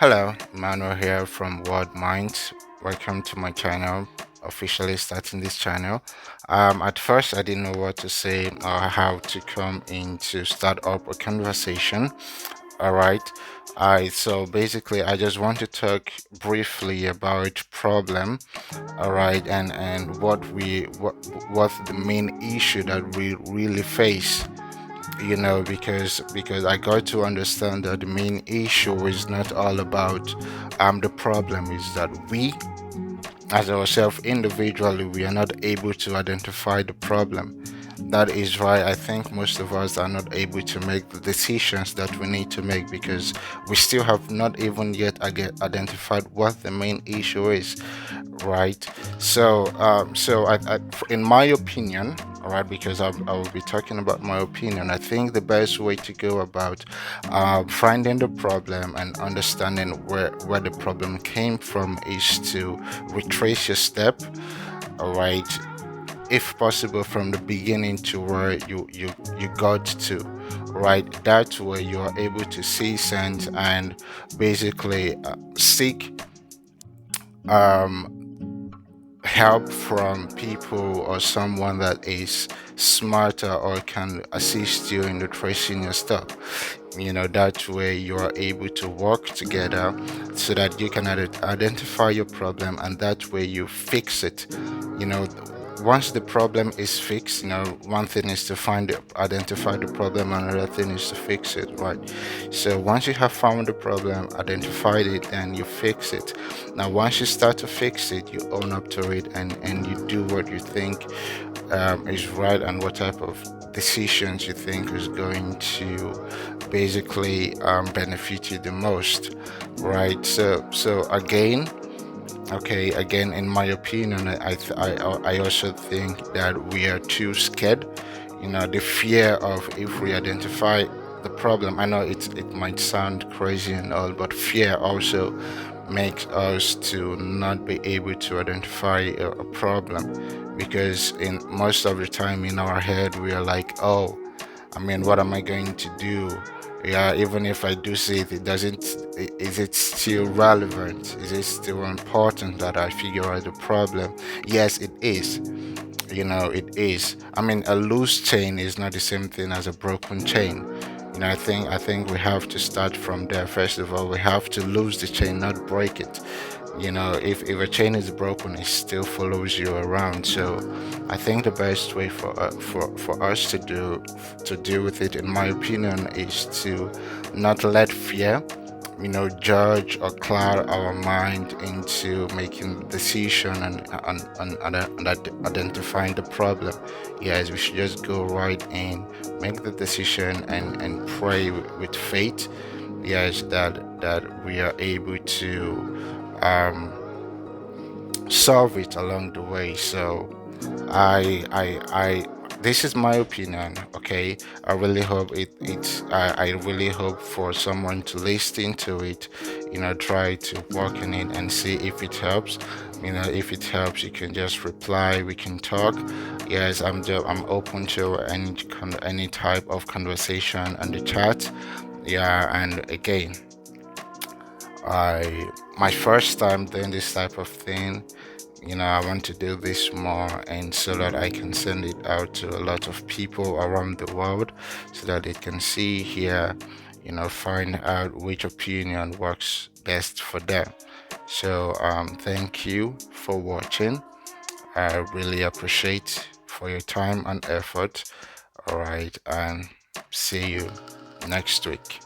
Hello, Manuel here from World Minds. Welcome to my channel. Officially starting this channel. At first, I didn't know what to say or how to come in to start up a conversation. All right. So basically, I just want to talk briefly about problem. All right, and what's the main issue that we really face, because I got to understand that the main issue is not all about the problem is that we as ourselves individually we are not able to identify the problem. That is why I think most of us are not able to make the decisions that we need to make because we still have not even yet identified what the main issue is, right? In my opinion, all right, because I will be talking about my opinion, I think the best way to go about finding the problem and understanding where the problem came from is to retrace your step, all right, if possible from the beginning to where you got to, right. That way you are able to see sense and basically seek um help from people or someone that is smarter or can assist you in the tracing your stuff. That way you are able to work together so that you can identify your problem, and that way you fix it. you know Once the problem is fixed, one thing is to identify the problem, another thing is to fix it, right? So once you have found the problem, identified it, then you fix it. Now once you start to fix it, you own up to it, and you do what you think is right, and what type of decisions you think is going to basically benefit you the most, right? So again, okay, again, in my opinion, I also think that we are too scared. The fear of, if we identify the problem, I know it might sound crazy and all, but fear also makes us to not be able to identify a problem, because in most of the time in our head we are like, oh, I mean, what am I going to do? Yeah, even if I do see it, it doesn't. Is it still relevant? Is it still important that I figure out the problem? Yes, it is. It is. I mean, a loose chain is not the same thing as a broken chain. I think we have to start from there. First of all, we have to lose the chain, not break it. If a chain is broken, it still follows you around. So I think the best way for us to deal with it, in my opinion, is to not let fear judge or cloud our mind into making decision and identifying the problem. Yes, we should just go right in, make the decision, and pray with faith. Yes, that we are able to solve it along the way. So I this is my opinion. Okay, I really hope I really hope for someone to listen to it, try to work on it and see if it helps. If it helps, you can just reply, we can talk. Yes, I'm open to any type of conversation on the chat. Yeah, and again, I my first time doing this type of thing. I want to do this more, and so that I can send it out to a lot of people around the world so that they can see, hear, find out which opinion works best for them. So thank you for watching. I really appreciate for your time and effort. All right, and see you next week.